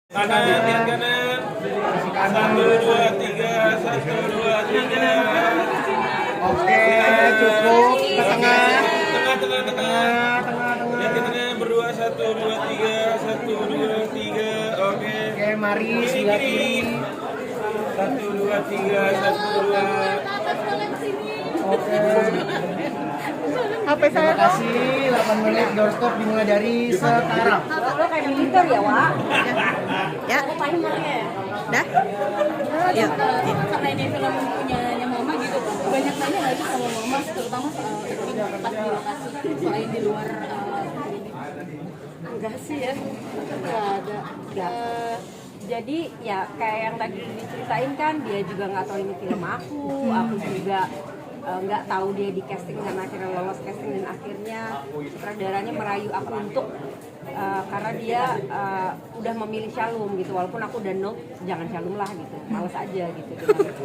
Kanan, lihat kanan. 1, 2, 3, 1, 2, 3. Oke, cukup ke tengah. Tengah. Lihat ke tengah, berdua, 1, 2, 3, 1, 2, 3. Oke. Oke, mari Kiri, sebelah kiri. kiri. 1, 2, 3, 1, 2. Oke. HP saya Terima tuh kasih. 8 menit doorstop dimulai dari sekarang. lo kayak militer ya, Wak? Ya, Timernya ya? dah. Ya. Karena ini film punyanya Mama gitu, banyak nanya lagi sama Mama, terutama soal tempat di lokasi selain di luar ini. Enggak sih ya, enggak ada. Jadi ya kayak yang tadi diceritain kan, dia juga nggak tahu ini film aku juga nggak tahu dia di casting dan akhirnya lolos casting dan akhirnya sutradaranya merayu aku untuk karena dia udah memilih Shalom gitu, walaupun aku udah note jangan Shalom lah gitu, males aja gitu dengan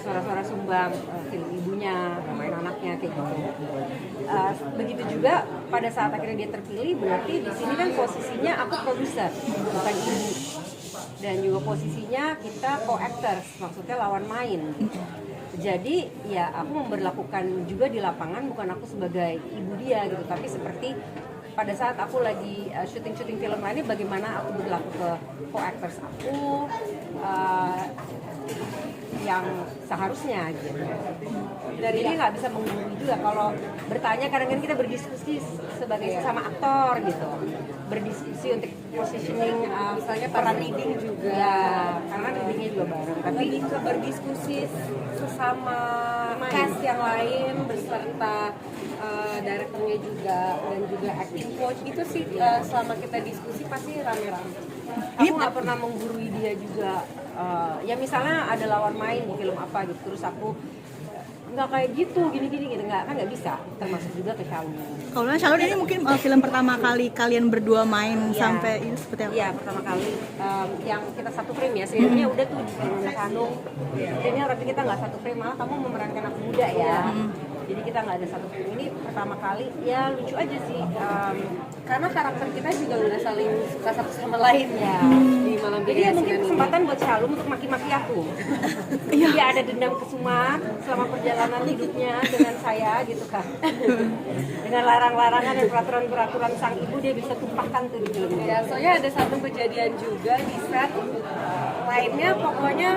suara-suara sumbang film ibunya, main anaknya kayak gitu. Begitu juga pada saat akhirnya dia terpilih, berarti di sini kan posisinya aku produser bukan ibu, dan juga posisinya kita co-actors, maksudnya lawan main gitu. Jadi ya aku memberlakukan juga di lapangan bukan aku sebagai ibu dia gitu, tapi seperti pada saat aku lagi syuting film lainnya, bagaimana aku berlaku ke co-actors aku yang seharusnya gitu. Dari ini nggak bisa menggurui juga kalau bertanya, kadang-kadang kita berdiskusi sebagai sesama aktor gitu, berdiskusi untuk positioning misalnya peran leading juga ya, karena leadingnya juga bareng, tapi ke berdiskusi sesama cast yang lain beserta direkturnya juga dan juga acting coach itu sih. Selama kita diskusi pasti rame-rame. Aku nggak pernah menggurui dia juga. Ya misalnya ada lawan main di film apa gitu, terus aku nggak kayak gitu gini gitu, nggak bisa, termasuk juga ke Shalom. Kalau Shalom ini mungkin film pertama kali kalian berdua main sampai ini seperti apa? Iya, pertama kali yang kita satu frame ya, sebenarnya udah tuh di filmnya Hanung. Filmnya tapi kita nggak satu frame, malah kamu memerankan aku muda ya. Jadi kita nggak ada satu frame, ini pertama kali. Ya lucu aja sih, karena karakter kita juga udah saling suka satu sama lain ya. Di malam jadi ya mungkin kesempatan buat Shalom untuk maki-maki aku. Dia ada dendam kesumat selama perjalanan hidupnya dengan saya gitu kan. Dengan larang-larangan dan peraturan-peraturan sang ibu, dia bisa tumpahkan tuh di filmnya. Ya, soalnya ada satu kejadian juga di set lainnya, pokoknya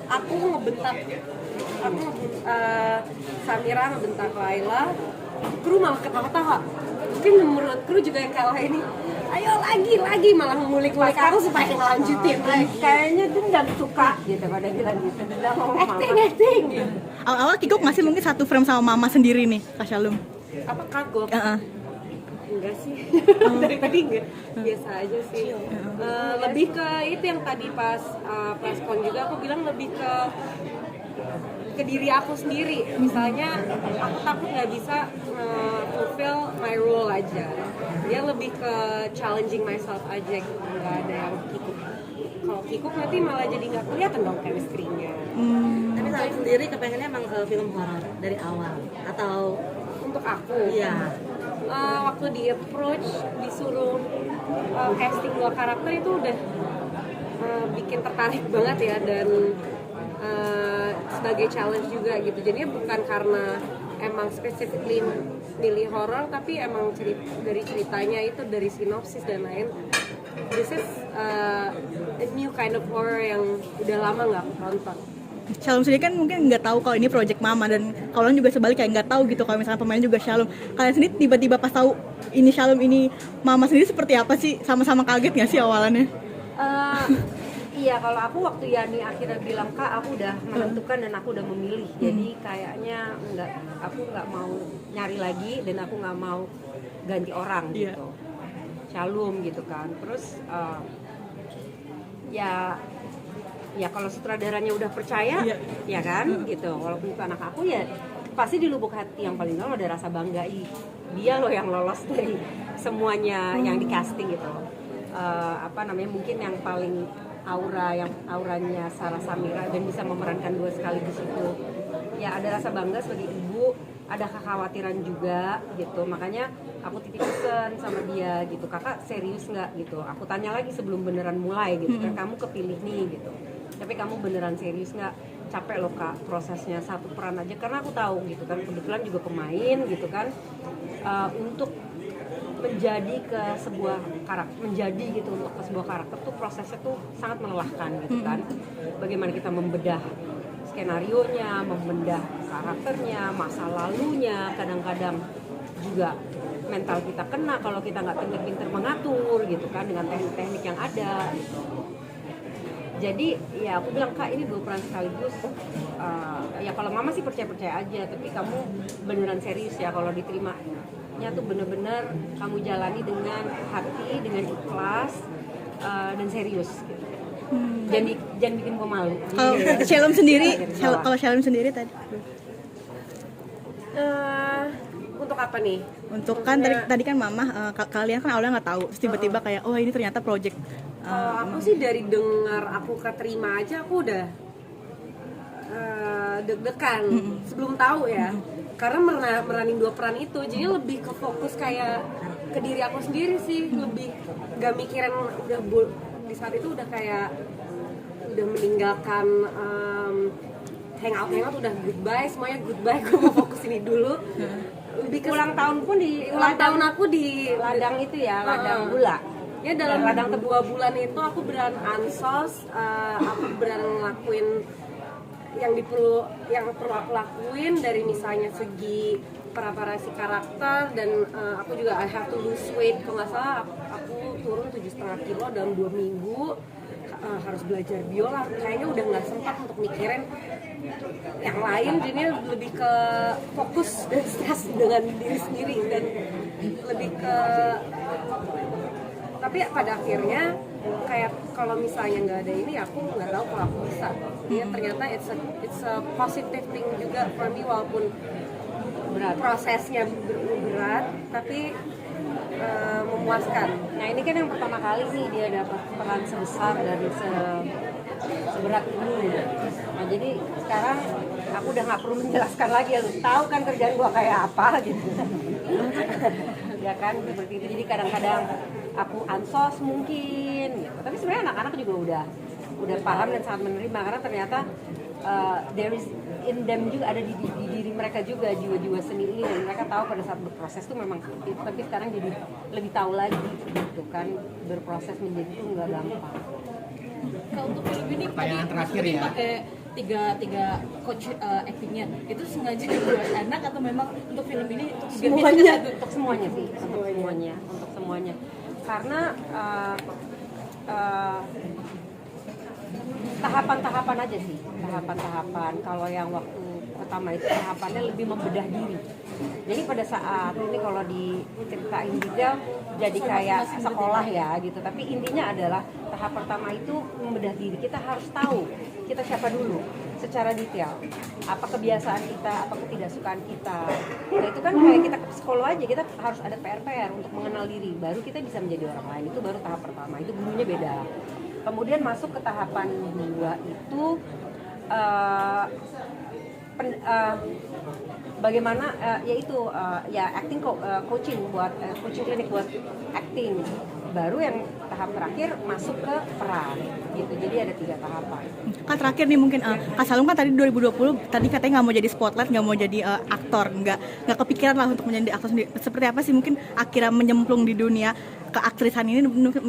aku ngebentak, Samira ngebentak Laila, kru malah ketawa-tawa. Mungkin menurut kru juga yang kalah ini, ayo lagi malah ngulik-ngulik aku supaya ngelanjutin lagi. Kayaknya dendam suka gitu, pada bilang gitu, dendam sama acting gitu. Awal-awal kikuk nggak sih mungkin satu frame sama mama sendiri nih, Kak Shalom? Apa kagok? Enggak sih, dari tadi enggak, biasa aja sih. Lebih ke itu yang tadi pas preskon juga aku bilang, lebih ke diri aku sendiri. Misalnya aku takut nggak bisa fulfill my role aja. Dia lebih ke challenging myself aja gitu, nggak ada yang kikuk. Kalau kikuk nanti malah jadi nggak kelihatan dong chemistry-nya. Tapi Salim sendiri kepengennya emang film horor dari awal atau Untuk aku, iya? waktu di approach disuruh casting 2 karakter itu udah bikin tertarik banget ya, dan sebagai challenge juga gitu. Jadinya bukan karena emang specifically milih horror, tapi emang dari ceritanya itu, dari sinopsis dan lain. This is a new kind of horror yang udah lama nggak aku tonton. Shalom sendiri kan mungkin nggak tahu kalau ini project mama, dan kalian juga sebaliknya nggak tahu gitu kalau misalnya pemain juga Shalom. Kalian sendiri tiba-tiba pas tahu ini Shalom ini mama sendiri seperti apa sih? Sama-sama kaget nggak sih awalannya? Iya, kalau aku waktu Yani akhirnya bilang, Kak, aku udah menentukan dan aku udah memilih. Jadi kayaknya aku nggak mau nyari lagi, dan aku nggak mau ganti orang gitu. Shalom gitu kan. Terus ya kalau sutradaranya udah percaya, ya kan gitu. Walaupun itu anak aku, ya pasti di lubuk hati yang paling dalam ada rasa bangga. Dia loh yang lolos dari semuanya yang di casting gitu. Mungkin yang paling auranya Sarah Samira dan bisa memerankan 2 sekaligus itu. Ya ada rasa bangga sebagai ibu, ada kekhawatiran juga gitu, makanya aku titip pesan sama dia gitu, kakak serius nggak gitu, aku tanya lagi sebelum beneran mulai gitu kan, kamu kepilih nih gitu, tapi kamu beneran serius nggak, capek loh kak prosesnya, satu peran aja, karena aku tahu gitu kan, kebetulan juga pemain gitu kan, untuk menjadi ke sebuah karakter, menjadi gitu untuk ke sebuah karakter tuh prosesnya tuh sangat melelahkan gitu kan, bagaimana kita membedah skenarionya, membedah karakternya, masa lalunya, kadang-kadang juga mental kita kena kalau kita nggak pinter-pinter mengatur gitu kan dengan teknik-teknik yang ada gitu. Jadi ya aku bilang kak ini 2 peran sekaligus, ya kalau mama sih percaya-percaya aja, tapi kamu beneran serius ya kalau diterimanya tuh bener-bener kamu jalani dengan hati, dengan ikhlas dan serius gitu. Jangan bikin gue malu. Kalau Shalom sendiri, kalau Shalom sendiri tadi Untuk apa nih? untuk kan tadi kan mama kalian kan awalnya nggak tahu, terus tiba-tiba kayak oh ini ternyata project. Kalau aku sih dari dengar aku keterima aja aku udah deg-degan sebelum tahu ya, karena meranin 2 peran itu, jadi lebih ke fokus kayak ke diri aku sendiri sih, lebih gak mikirin di saat itu udah kayak udah meninggalkan hangout udah goodbye, semuanya goodbye, gue mau fokus ini dulu. Lebih ke ulang tahun aku di ladang itu ya, ladang gula. Ya dalam ladang 2 bulan itu aku beran ansos, aku beran ngelakuin yang perlu aku lakuin, dari misalnya segi preparasi karakter, dan aku juga I have to lose weight, kalau nggak salah aku turun 7,5 kilo dalam 2 minggu. Harus belajar biola, kayaknya udah nggak sempat untuk mikirin yang lain, jadi lebih ke fokus dan stres dengan diri sendiri, dan lebih ke, tapi pada akhirnya kayak kalau misalnya nggak ada ini aku nggak tahu kalau aku bisa. Ya ternyata it's a positive thing juga for me, walaupun prosesnya berat tapi memuaskan. Nah ini kan yang pertama kali nih dia dapat peran sebesar dan seberat ini. Nah jadi sekarang aku udah nggak perlu menjelaskan lagi, lu tahu kan kerjaan gua kayak apa gitu. Ya kan seperti itu. Jadi kadang-kadang aku ansos mungkin gitu. Tapi sebenarnya anak-anak juga udah paham dan sangat menerima, karena ternyata there is in them juga, ada di diri mereka juga jiwa-jiwa seni ini, dan mereka tahu pada saat berproses tuh memang sulit, tapi sekarang jadi lebih tahu lagi gitu kan, berproses menjadi itu nggak gampang. Kalau untuk film ini Pertanyaan terakhir ya. pakai tiga coach actingnya itu sengaja dibuat anak atau memang untuk film ini Untuk semuanya sih, untuk semuanya, karena tahapan-tahapan aja sih, tahapan. Kalau yang waktu pertama itu tahapannya lebih membedah diri. Jadi pada saat ini kalau diceritain detail jadi kayak sekolah ya gitu. Tapi intinya adalah tahap pertama itu membedah diri. Kita harus tahu kita siapa dulu secara detail. Apa kebiasaan kita, apa ketidaksukaan kita. Nah itu kan kayak kita ke psikolog aja, kita harus ada PR untuk mengenal diri. Baru kita bisa menjadi orang lain. Itu baru tahap pertama. Itu gurunya beda. Kemudian masuk ke tahapan 2 itu bagaimana yaitu ya acting coaching buat coaching klinik buat acting. Baru yang tahap terakhir masuk ke peran gitu. Jadi ada 3 tahapan. Kak terakhir nih mungkin Kak Salum kan tadi 2020 tadi katanya nggak mau jadi spotlight, nggak mau jadi aktor, nggak kepikiran lah untuk menjadi aktor sendiri. Seperti apa sih mungkin akhirnya menyemplung di dunia keaktrisan ini,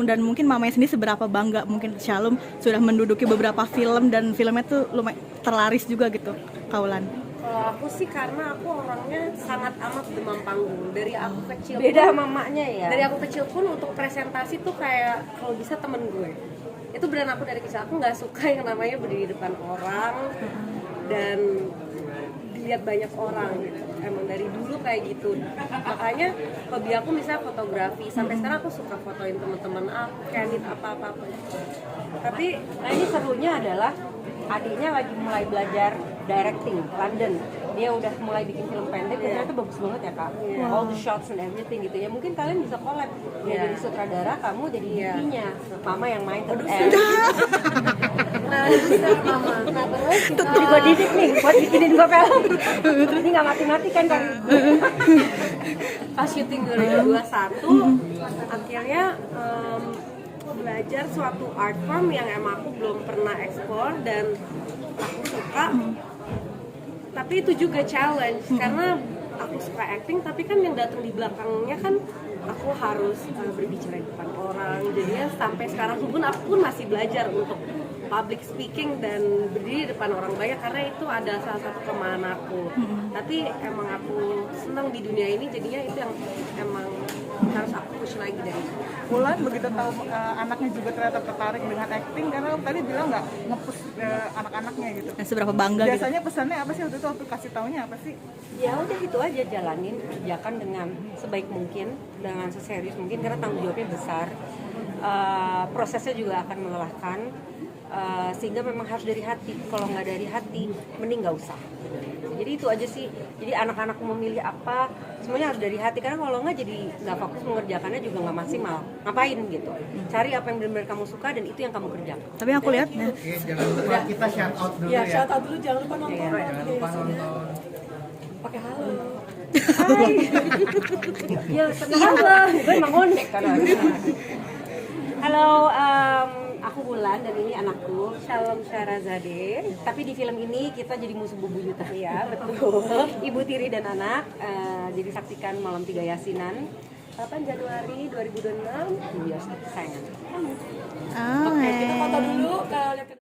dan mungkin mamanya sendiri seberapa bangga mungkin Shalom sudah menduduki beberapa film dan filmnya tuh lumayan terlaris juga gitu, Kaulan. Kalau aku sih karena aku orangnya sangat amat demam panggung dari aku kecil. Beda mamanya ya. Dari aku kecil pun untuk presentasi tuh kayak kalau bisa temen gue. Itu brand aku dari kecil, aku nggak suka yang namanya berdiri di depan orang dan dilihat banyak orang gitu. Emang dari dulu kayak gitu. Makanya hobi aku misalnya fotografi. Sampai sekarang aku suka fotoin teman-teman aku, candid apa-apa. Tapi Nah ini serunya adalah adiknya lagi mulai belajar directing London. dia udah mulai bikin film pendek dan ternyata bagus banget ya kak. All the shots and everything gitu ya. Mungkin kalian bisa collab. Dia jadi sutradara, kamu jadi DP-nya. Mama yang main tetap Nah, mama. Nah, terus gue didik nih buat bikinin gue film. Ini nggak mati-mati kan kan? pas syuting 2021 akhirnya belajar suatu art form yang emang aku belum pernah explore dan aku suka. Tapi itu juga challenge karena aku suka acting tapi kan yang datang di belakangnya kan aku harus berbicara di depan orang. Jadinya sampai sekarang pun aku pun masih belajar untuk public speaking dan berdiri di depan orang banyak karena itu adalah salah satu kelemahan aku. Tapi emang aku senang di dunia ini jadinya itu yang emang harus aku push lagi dari itu. Wulan begitu tahu anaknya juga ternyata tertarik dengan acting karena tadi bilang nggak nge-push anak-anaknya gitu. Dan seberapa bangga gitu. Biasanya pesannya apa sih waktu itu waktu kasih taunya apa sih? Ya udah itu aja, jalanin, kerjakan dengan sebaik mungkin, dengan seserius mungkin karena tanggung jawabnya besar. Prosesnya juga akan melelahkan. Sehingga memang harus dari hati. Kalau nggak dari hati, mending nggak usah. Jadi itu aja sih. Jadi anak-anak memilih apa, semuanya harus dari hati. Karena kalau nggak jadi nggak fokus mengerjakannya juga nggak maksimal. Ngapain gitu? Cari apa yang benar-benar kamu suka dan itu yang kamu kerjakan. Tapi yang aku lihat Oke, jangan lupa kita shout out dulu Ya, ya. shout out dulu, jangan lupa nonton. Jangan lupa nonton. Pakai halo. Hai. Ya, halo. Gue emang ngondek kan. Halo, aku Wulan dan ini anakku Shalom Syarazade. Tapi di film ini kita jadi musuh bebuyutan. Ya, betul. Ibu tiri dan anak. Jadi saksikan malam 3 Yasinan 8 Januari 2026 di bioskop kesayangan. ah, Oke, kita foto dulu. Lihat